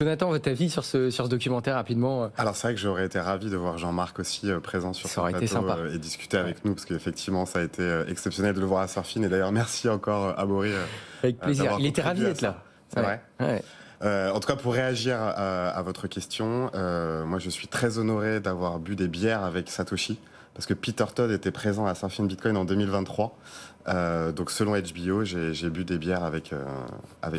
Jonathan, votre avis sur ce documentaire rapidement? Alors c'est vrai que j'aurais été ravi de voir Jean-Marc aussi présent sur ce plateau et discuter avec nous, parce qu'effectivement ça a été exceptionnel de le voir à Surfin. Et d'ailleurs merci encore Amaury. Avec plaisir, il était ravi d'être là. C'est vrai. En tout cas, pour réagir à votre question, moi je suis très honoré d'avoir bu des bières avec Satoshi, parce que Peter Todd était présent à Surfin Bitcoin en 2023. Donc selon HBO, j'ai bu des bières avec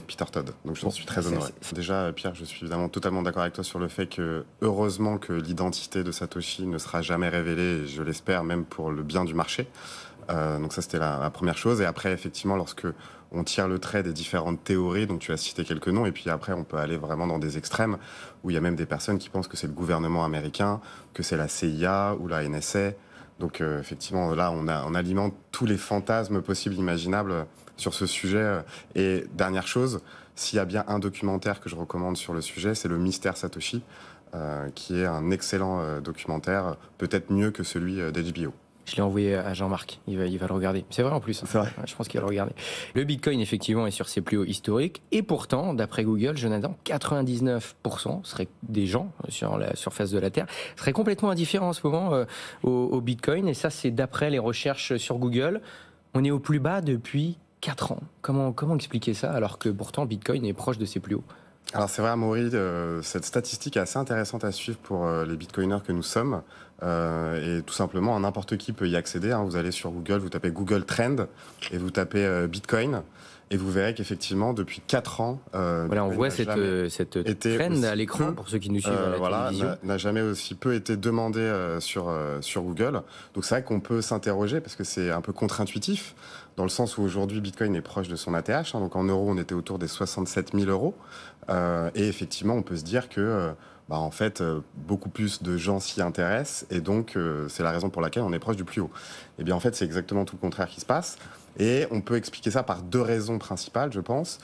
Peter Todd. Donc je suis très honoré. Déjà, Pierre, je suis évidemment totalement d'accord avec toi sur le fait que, heureusement que l'identité de Satoshi ne sera jamais révélée, et je l'espère même pour le bien du marché. Donc ça, c'était la première chose. Et après, effectivement, lorsque on tire le trait des différentes théories, donc tu as cité quelques noms, et puis après, on peut aller vraiment dans des extrêmes, où il y a même des personnes qui pensent que c'est le gouvernement américain, que c'est la CIA ou la NSA. Donc effectivement, là, on alimente tous les fantasmes possibles, imaginables sur ce sujet. Et dernière chose, s'il y a bien un documentaire que je recommande sur le sujet, c'est le Mystère Satoshi, qui est un excellent documentaire, peut-être mieux que celui d'HBO. Je l'ai envoyé à Jean-Marc, il va le regarder. C'est vrai en plus. C'est vrai. Je pense qu'il va le regarder. Le Bitcoin, effectivement, est sur ses plus hauts historiques. Et pourtant, d'après Google, Jonathan, 99% des gens sur la surface de la Terre seraient complètement indifférents en ce moment au Bitcoin. Et ça, c'est d'après les recherches sur Google. On est au plus bas depuis 4 ans. Comment expliquer ça, alors que pourtant, Bitcoin est proche de ses plus hauts? Alors c'est vrai, Amaury, cette statistique est assez intéressante à suivre pour les bitcoiners que nous sommes. Et tout simplement, n'importe qui peut y accéder. Vous allez sur Google, vous tapez Google Trend et vous tapez Bitcoin. Et vous verrez qu'effectivement, depuis 4 ans... voilà, on voit cette trend à l'écran pour ceux qui nous suivent à la télévision. N'a jamais aussi peu été demandé sur Google. Donc c'est vrai qu'on peut s'interroger parce que c'est un peu contre-intuitif, dans le sens où aujourd'hui Bitcoin est proche de son ATH. Donc en euros, on était autour des 67 000 euros. Et effectivement, on peut se dire que... en fait, beaucoup plus de gens s'y intéressent et donc c'est la raison pour laquelle on est proche du plus haut. Et bien en fait, c'est exactement tout le contraire qui se passe et on peut expliquer ça par 2 raisons principales, je pense.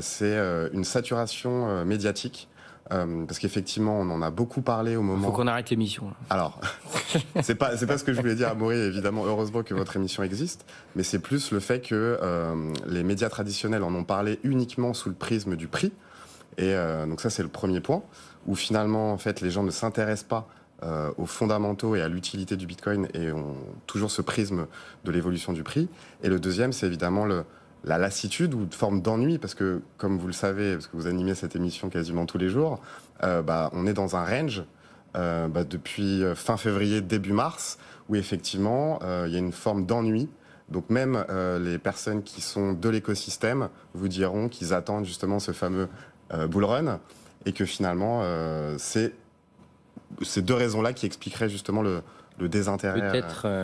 C'est une saturation médiatique parce qu'effectivement, on en a beaucoup parlé au moment... Il faut qu'on arrête l'émission. Alors, c'est pas ce que je voulais dire à Maury, évidemment, heureusement que votre émission existe, mais c'est plus le fait que les médias traditionnels en ont parlé uniquement sous le prisme du prix. Et donc ça, c'est le premier point, où finalement, en fait, les gens ne s'intéressent pas aux fondamentaux et à l'utilité du Bitcoin et ont toujours ce prisme de l'évolution du prix. Et le deuxième, c'est évidemment la lassitude ou une forme d'ennui, parce que, comme vous le savez, parce que vous animez cette émission quasiment tous les jours, on est dans un range depuis fin février, début mars, où effectivement, il y a une forme d'ennui. Donc même les personnes qui sont de l'écosystème vous diront qu'ils attendent justement ce fameux bull run, et que finalement, c'est ces 2 raisons-là qui expliqueraient justement le désintérêt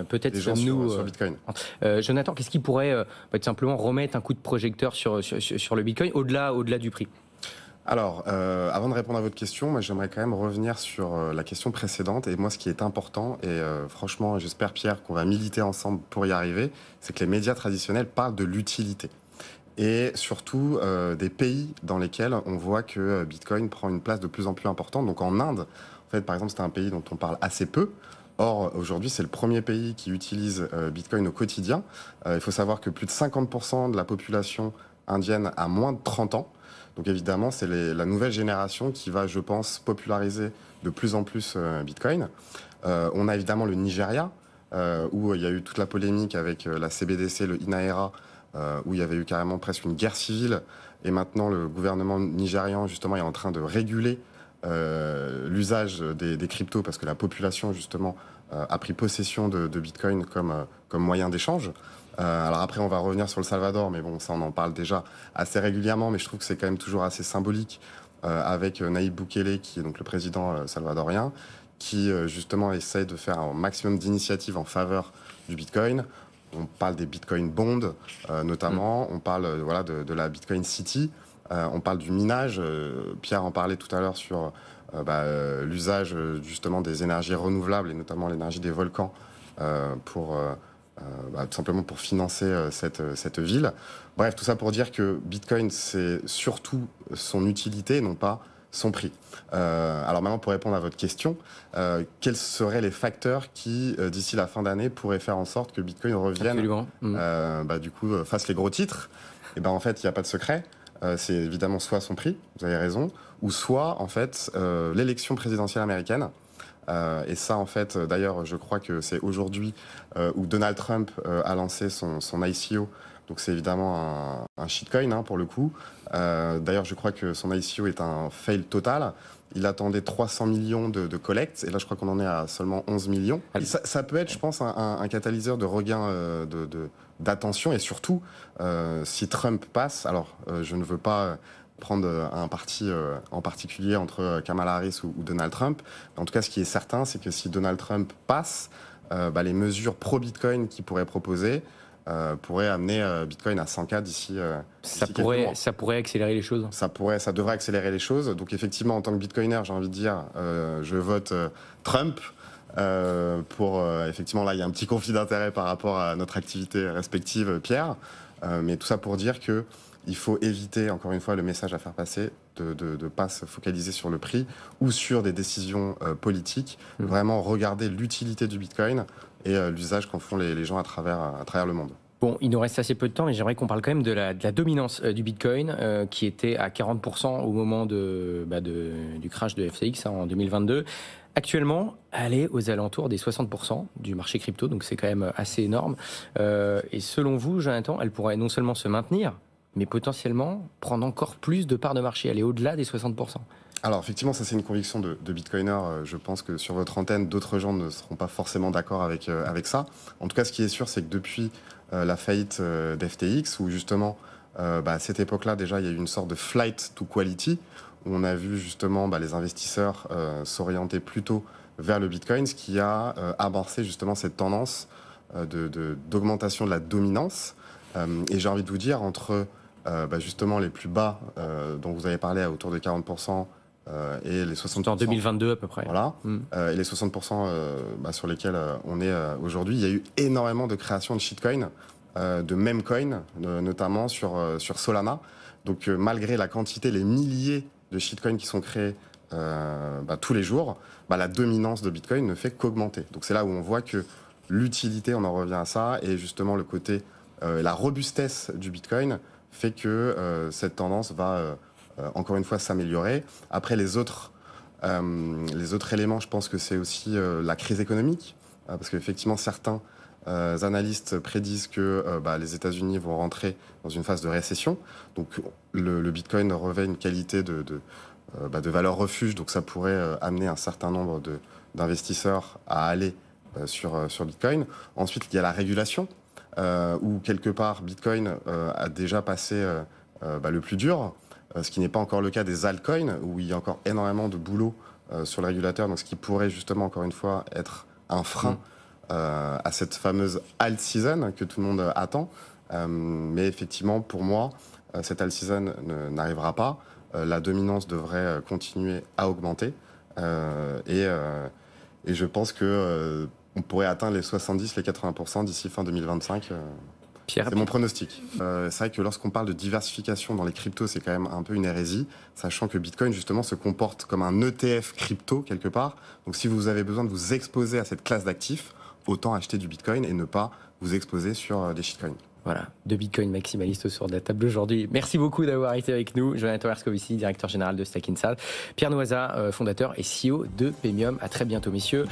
peut-être des gens sur Bitcoin. Jonathan, qu'est-ce qui pourrait tout simplement remettre un coup de projecteur sur le Bitcoin au-delà du prix? Alors, avant de répondre à votre question, moi, j'aimerais quand même revenir sur la question précédente. Et moi, ce qui est important, et franchement, j'espère, Pierre, qu'on va militer ensemble pour y arriver, c'est que les médias traditionnels parlent de l'utilité. Et surtout des pays dans lesquels on voit que Bitcoin prend une place de plus en plus importante. Donc en Inde, en fait, par exemple, c'est un pays dont on parle assez peu. Or, aujourd'hui, c'est le premier pays qui utilise Bitcoin au quotidien. Il faut savoir que plus de 50% de la population indienne a moins de 30 ans. Donc évidemment, c'est la nouvelle génération qui va, je pense, populariser de plus en plus Bitcoin. On a évidemment le Nigeria, où il y a eu toute la polémique avec la CBDC, le INAERA, où il y avait eu carrément presque une guerre civile. Et maintenant, le gouvernement nigérian, justement, est en train de réguler l'usage des cryptos, parce que la population, justement, a pris possession de Bitcoin comme moyen d'échange. Alors après, on va revenir sur le Salvador, mais bon, ça, on en parle déjà assez régulièrement, mais je trouve que c'est quand même toujours assez symbolique avec Nayib Bukele, qui est donc le président salvadorien, qui justement essaie de faire un maximum d'initiatives en faveur du Bitcoin. On parle des Bitcoin Bonds, notamment. On parle de la Bitcoin City. On parle du minage. Pierre en parlait tout à l'heure sur l'usage justement des énergies renouvelables et notamment l'énergie des volcans pour tout simplement pour financer cette ville. Bref, tout ça pour dire que Bitcoin, c'est surtout son utilité, non pas son prix. Alors maintenant, pour répondre à votre question, quels seraient les facteurs qui, d'ici la fin d'année, pourraient faire en sorte que Bitcoin revienne, du coup, fasse les gros titres? Et ben en fait, il n'y a pas de secret. c'est évidemment soit son prix, vous avez raison, ou soit en fait l'élection présidentielle américaine. Et ça, en fait, d'ailleurs, je crois que c'est aujourd'hui où Donald Trump a lancé son ICO. Donc c'est évidemment un shitcoin pour le coup. D'ailleurs, je crois que son ICO est un fail total. Il attendait 300 millions de collectes, et là je crois qu'on en est à seulement 11 millions. Et ça peut être, je pense, un catalyseur de regain d'attention, et surtout, si Trump passe, alors je ne veux pas prendre un parti en particulier entre Kamala Harris ou Donald Trump. En tout cas, ce qui est certain, c'est que si Donald Trump passe, les mesures pro-Bitcoin qu'il pourrait proposer pourraient amener Bitcoin à 100K d'ici quelques mois. Ça pourrait accélérer les choses. Ça devrait accélérer les choses. Donc effectivement, en tant que Bitcoiner, j'ai envie de dire, je vote Trump. Effectivement, là, il y a un petit conflit d'intérêt par rapport à notre activité respective, Pierre. Mais tout ça pour dire que il faut éviter, encore une fois, le message à faire passer, de ne pas se focaliser sur le prix ou sur des décisions politiques. Vraiment regarder l'utilité du Bitcoin et l'usage qu'en font les gens à travers le monde. Bon, il nous reste assez peu de temps, mais j'aimerais qu'on parle quand même de la dominance du Bitcoin, qui était à 40% au moment du crash de FTX en 2022. Actuellement, elle est aux alentours des 60% du marché crypto, donc c'est quand même assez énorme. Et selon vous, Jonathan, elle pourrait non seulement se maintenir, mais potentiellement prendre encore plus de parts de marché, aller au-delà des 60%. Alors effectivement, ça c'est une conviction de Bitcoiner. Je pense que sur votre antenne, d'autres gens ne seront pas forcément d'accord avec ça. En tout cas, ce qui est sûr, c'est que depuis la faillite d'FTX, où justement, à cette époque-là, déjà, il y a eu une sorte de flight to quality, où on a vu justement les investisseurs s'orienter plutôt vers le Bitcoin, ce qui a amorcé justement cette tendance d'augmentation de la dominance. Et j'ai envie de vous dire, entre justement les plus bas dont vous avez parlé à autour de 40%, et les 60%. En 2022 à peu près. Voilà. Et les 60% sur lesquels on est aujourd'hui, il y a eu énormément de création de shitcoins, de memecoins, notamment sur Solana. Donc malgré la quantité, les milliers de shitcoins qui sont créés tous les jours, la dominance de Bitcoin ne fait qu'augmenter. Donc c'est là où on voit que l'utilité, on en revient à ça, et justement le côté, la robustesse du Bitcoin fait que cette tendance va encore une fois s'améliorer. Après les autres éléments, je pense que c'est aussi la crise économique, parce qu'effectivement certains analystes prédisent que les États-Unis vont rentrer dans une phase de récession. Donc le Bitcoin revêt une qualité de valeur refuge, donc ça pourrait amener un certain nombre d'investisseurs à aller sur Bitcoin. Ensuite, il y a la régulation, où quelque part Bitcoin a déjà passé le plus dur. Ce qui n'est pas encore le cas des altcoins, où il y a encore énormément de boulot sur le régulateur, donc ce qui pourrait justement, encore une fois, être un frein à cette fameuse alt season que tout le monde attend. Mais effectivement, pour moi, cette alt season n'arrivera pas. La dominance devrait continuer à augmenter. Et je pense qu'on pourrait atteindre les 70, les 80% d'ici fin 2025. C'est mon pronostic. C'est vrai que lorsqu'on parle de diversification dans les cryptos, c'est quand même un peu une hérésie, sachant que Bitcoin, justement, se comporte comme un ETF crypto, quelque part. Donc si vous avez besoin de vous exposer à cette classe d'actifs, autant acheter du Bitcoin et ne pas vous exposer sur des shitcoins. Voilà, deux Bitcoin maximalistes autour de la table d'aujourd'hui. Merci beaucoup d'avoir été avec nous. Jonathan Erskovici, directeur général de Stake Inside. Pierre Noiza, fondateur et CEO de Paymium. À très bientôt, messieurs.